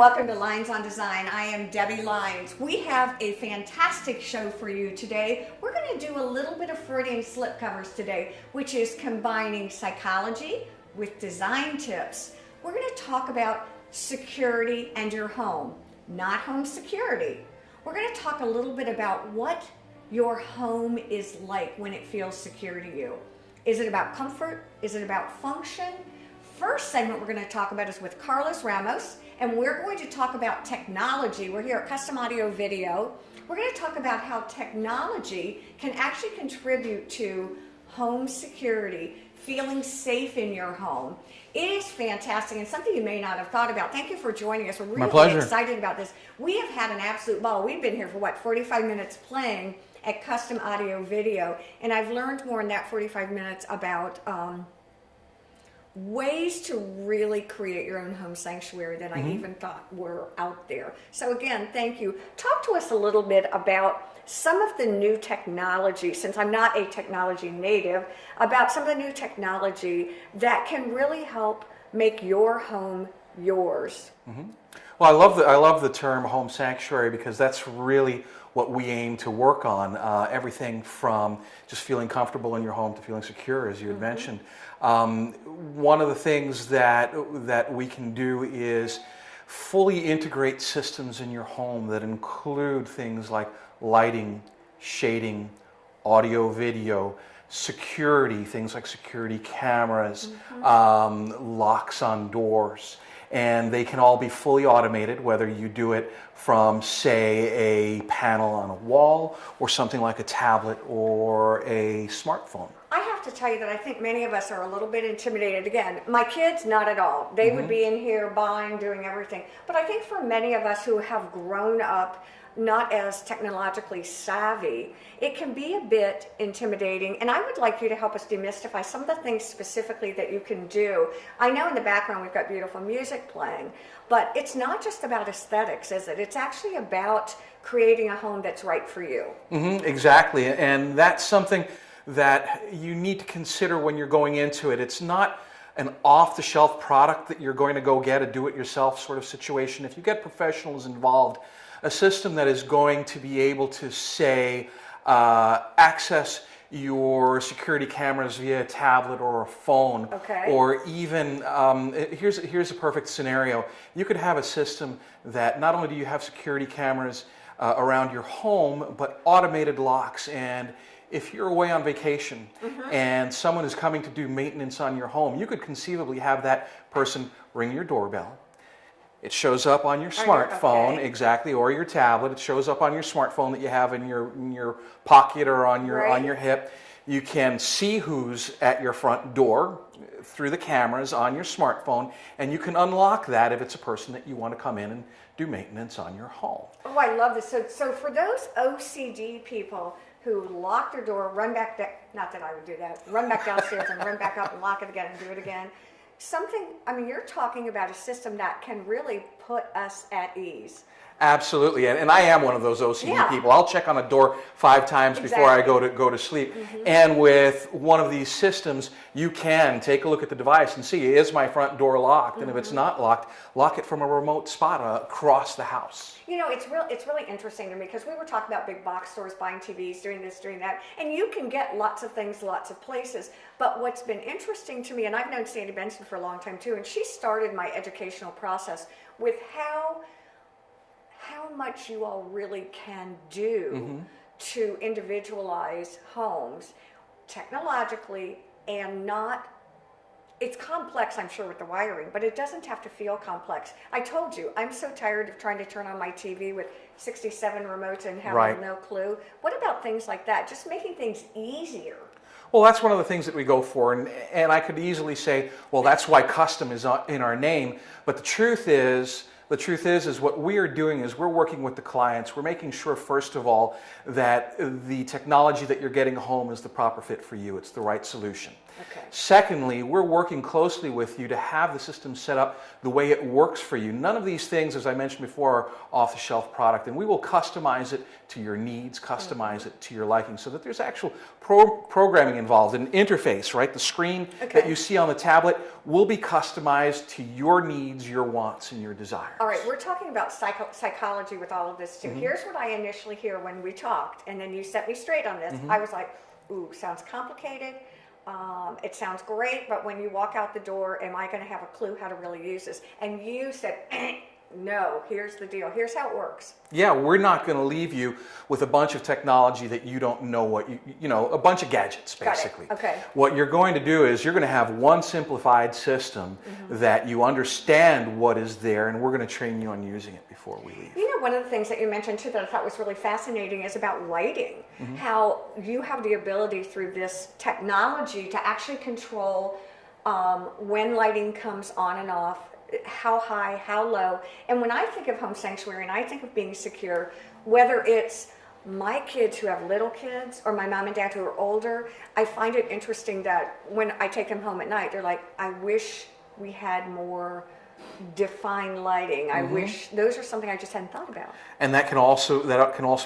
welcome to Lynes on Design. I am Debbie Lynes. We have a fantastic show for you today. We're going to do a little bit of Freudian slipcovers today, which is combining psychology with design tips. We're going to talk about security and your home, not home security. We're going to talk a little bit about what your home is like when it feels secure to you. Is it about comfort? Is it about function? First segment we're going to talk about is with Carlos Ramos, and we're going to talk about technology. We're here at Custom Audio Video. We're going to talk about how technology can actually contribute to home security, feeling safe in your home. It is fantastic and something you may not have thought about. Thank you for joining us. We're really excited about this. We have had an absolute ball. We've been here for 45 minutes playing at Custom Audio Video, and I've learned more in that 45 minutes about ways to really create your own home sanctuary than I even thought were out there. So again, thank you. Talk to us a little bit about some of the new technology, since I'm not a technology native, about some of the new technology that can really help make your home yours. Well, I love the term home sanctuary because that's really what we aim to work on. Everything from just feeling comfortable in your home to feeling secure, as you had mentioned. One of the things that we can do is fully integrate systems in your home that include things like lighting, shading, audio, video, security, things like security cameras, locks on doors. And they can all be fully automated, whether you do it from, say, a panel on a wall or something like a tablet or a smartphone. I have to tell you that I think many of us are a little bit intimidated. Again, my kids, not at all. They would be in here buying, doing everything. But I think for many of us who have grown up not as technologically savvy, it can be a bit intimidating. And I would like you to help us demystify some of the things specifically that you can do. I know in the background we've got beautiful music playing, but it's not just about aesthetics, is it? It's actually about creating a home that's right for you. Exactly, and that's something that you need to consider when you're going into it. It's not an off-the-shelf product that you're going to go get, a do-it-yourself sort of situation. If you get professionals involved, a system that is going to be able to, say, access your security cameras via a tablet or a phone, or even, here's a perfect scenario. You could have a system that not only do you have security cameras around your home, but automated locks. And if you're away on vacation and someone is coming to do maintenance on your home, you could conceivably have that person ring your doorbell. It shows up on your smartphone, exactly, or your tablet. It shows up on your smartphone that you have in your pocket or on your hip. You can see who's at your front door through the cameras on your smartphone, and you can unlock that if it's a person that you want to come in and do maintenance on your home. Oh, I love this. So for those OCD people who lock their door, run back, not that I would do that, run back downstairs and run back up and lock it again and do it again. You're talking about a system that can really put us at ease. Absolutely, and I am one of those OCD people. I'll check on a door 5 times before I go to sleep. And with one of these systems, you can take a look at the device and see, is my front door locked? And if it's not locked, lock it from a remote spot across the house. You know, it's really interesting to me because we were talking about big box stores buying TVs, doing this, doing that, and you can get lots of things, lots of places. But what's been interesting to me, and I've known Sandy Benson for a long time too, and she started my educational process with how much you all really can do to individualize homes technologically, and it's complex, I'm sure, with the wiring, but it doesn't have to feel complex. I told you, I'm so tired of trying to turn on my TV with 67 remotes and having no clue. What about things like that? Just making things easier. Well, that's one of the things that we go for, and I could easily say, well, that's why custom is in our name, but the truth is what we are doing is we're working with the clients. We're making sure, first of all, that the technology that you're getting home is the proper fit for you. It's the right solution. Okay. Secondly, we're working closely with you to have the system set up the way it works for you. None of these things, as I mentioned before, are off-the-shelf product, and we will customize it to your needs, customize it to your liking, so that there's actual programming involved, an interface, right? The screen that you see on the tablet will be customized to your needs, your wants, and your desires. All right, we're talking about psychology with all of this too. Here's what I initially hear when we talked, and then you set me straight on this. I was like, ooh, sounds complicated. It sounds great, but when you walk out the door, am I going to have a clue how to really use this? And you said, no, here's the deal. Here's how it works. Yeah, we're not going to leave you with a bunch of technology that you don't know what you know, a bunch of gadgets, basically. Got it. Okay. What you're going to do is you're going to have one simplified system that you understand what is there, and we're going to train you on using it before we leave. You know, one of the things that you mentioned too that I thought was really fascinating is about lighting. How you have the ability through this technology to actually control when lighting comes on and off, how high, how low. And when I think of home sanctuary and I think of being secure, whether it's my kids who have little kids or my mom and dad who are older, I find it interesting that when I take them home at night, they're like, I wish we had more defined lighting. I wish those are something I just hadn't thought about. And that can also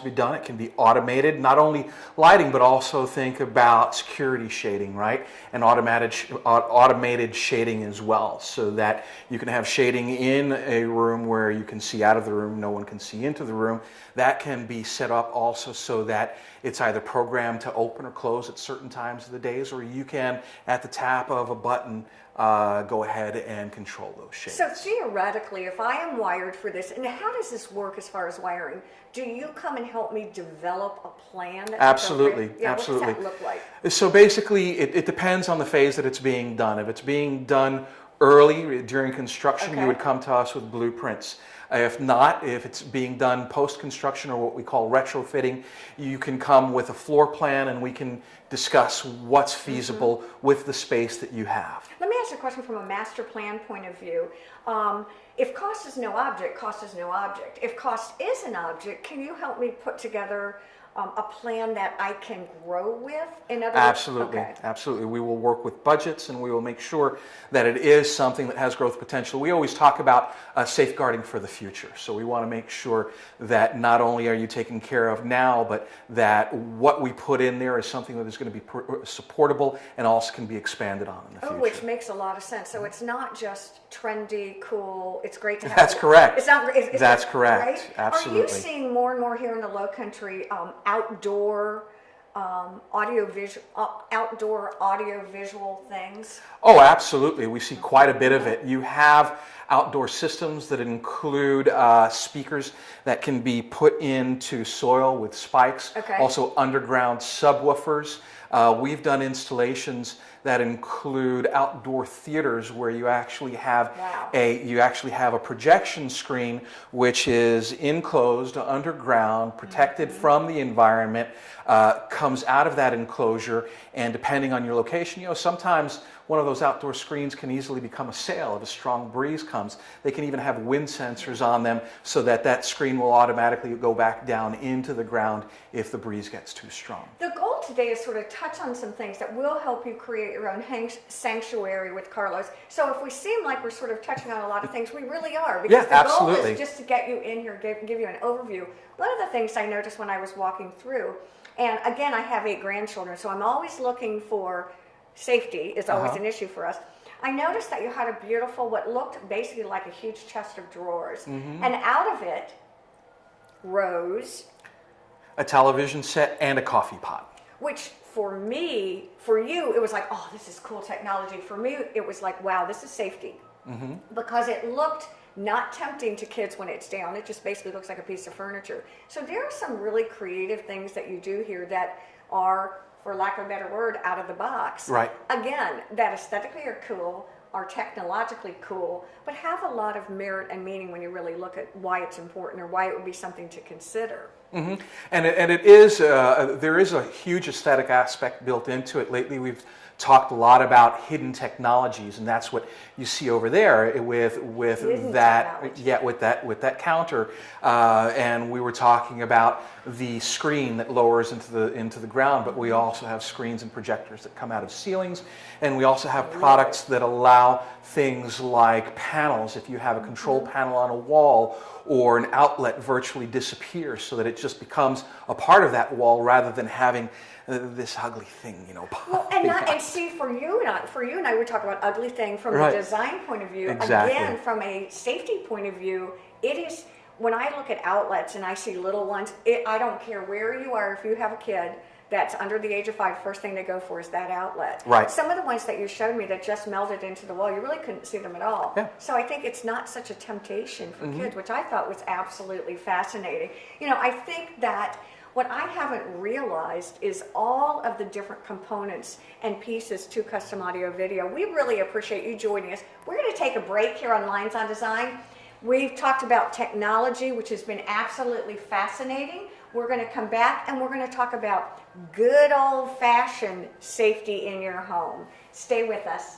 be done. It can be automated, not only lighting, but also think about security shading, right? And automated shading as well, so that you can have shading in a room where you can see out of the room, no one can see into the room. That can be set up also so that it's either programmed to open or close at certain times of the days, or you can, at the tap of a button, go ahead and control those shades. So theoretically, if I am wired for this, and how does this work as far as wiring? Do you come and help me develop a plan? That's absolutely, yeah, absolutely. What does that look like? So basically, it depends on the phase that it's being done. If it's being done early during construction, you would come to us with blueprints. If not, if it's being done post-construction or what we call retrofitting, you can come with a floor plan and we can discuss what's feasible with the space that you have. Let me ask you a question from a master plan point of view. If cost is no object, cost is no object. If cost is an object, can you help me put together a plan that I can grow with? In other Absolutely, words, absolutely. We will work with budgets and we will make sure that it is something that has growth potential. We always talk about safeguarding for the future. So we want to make sure that not only are you taken care of now, but that what we put in there is something that is going to be supportable and also can be expanded on in the future. Which makes a lot of sense. So it's not just trendy, cool, it's great to have. That's correct. It's not, That's correct. Right? Absolutely. Are you seeing more and more here in the Low Country outdoor audio-visual things? Oh, absolutely. We see quite a bit of it. You have outdoor systems that include speakers that can be put into soil with spikes. Also underground subwoofers. We've done installations that include outdoor theaters where you actually have a projection screen which is enclosed underground, protected from the environment, comes out of that enclosure, and depending on your location, you know, sometimes one of those outdoor screens can easily become a sail if a strong breeze comes. They can even have wind sensors on them so that that screen will automatically go back down into the ground if the breeze gets too strong. The goal today is sort of touch on some things that will help you create your own sanctuary with Carlos. So if we seem like we're sort of touching on a lot of things, we really are. Because the goal is just to get you in here, give you an overview. One of the things I noticed when I was walking through, and again, I have 8 grandchildren, so I'm always looking for safety is always an issue for us. I noticed that you had a beautiful, what looked basically like a huge chest of drawers. And out of it rose a television set and a coffee pot. Which for me, for you, it was like, oh, this is cool technology. For me, it was like, wow, this is safety. Because it looked not tempting to kids when it's down. It just basically looks like a piece of furniture. So there are some really creative things that you do here that are, for lack of a better word, out of the box. Right. Again, that aesthetically are cool, are technologically cool, but have a lot of merit and meaning when you really look at why it's important or why it would be something to consider. And it is, there is a huge aesthetic aspect built into it. Lately we've talked a lot about hidden technologies, and that's what you see over there with Hidden that technology. yeah with that counter. And we were talking about the screen that lowers into the ground, but we also have screens and projectors that come out of ceilings, and we also have products that allow things like panels. If you have a control panel on a wall, or an outlet virtually disappears so that it just becomes a part of that wall rather than having this ugly thing, you know. Well, and see, for you and I, we talk about ugly thing from Right. the design point of view. Exactly. Again, from a safety point of view, it is, when I look at outlets and I see little ones, I don't care where you are, if you have a kid that's under the age of 5, first thing they go for is that outlet. Right. Some of the ones that you showed me that just melted into the wall, you really couldn't see them at all. Yeah. So I think it's not such a temptation for kids, which I thought was absolutely fascinating. You know, I think that what I haven't realized is all of the different components and pieces to custom audio video. We really appreciate you joining us. We're going to take a break here on Lynes on Design. We've talked about technology, which has been absolutely fascinating. We're going to come back and we're going to talk about good old-fashioned safety in your home. Stay with us.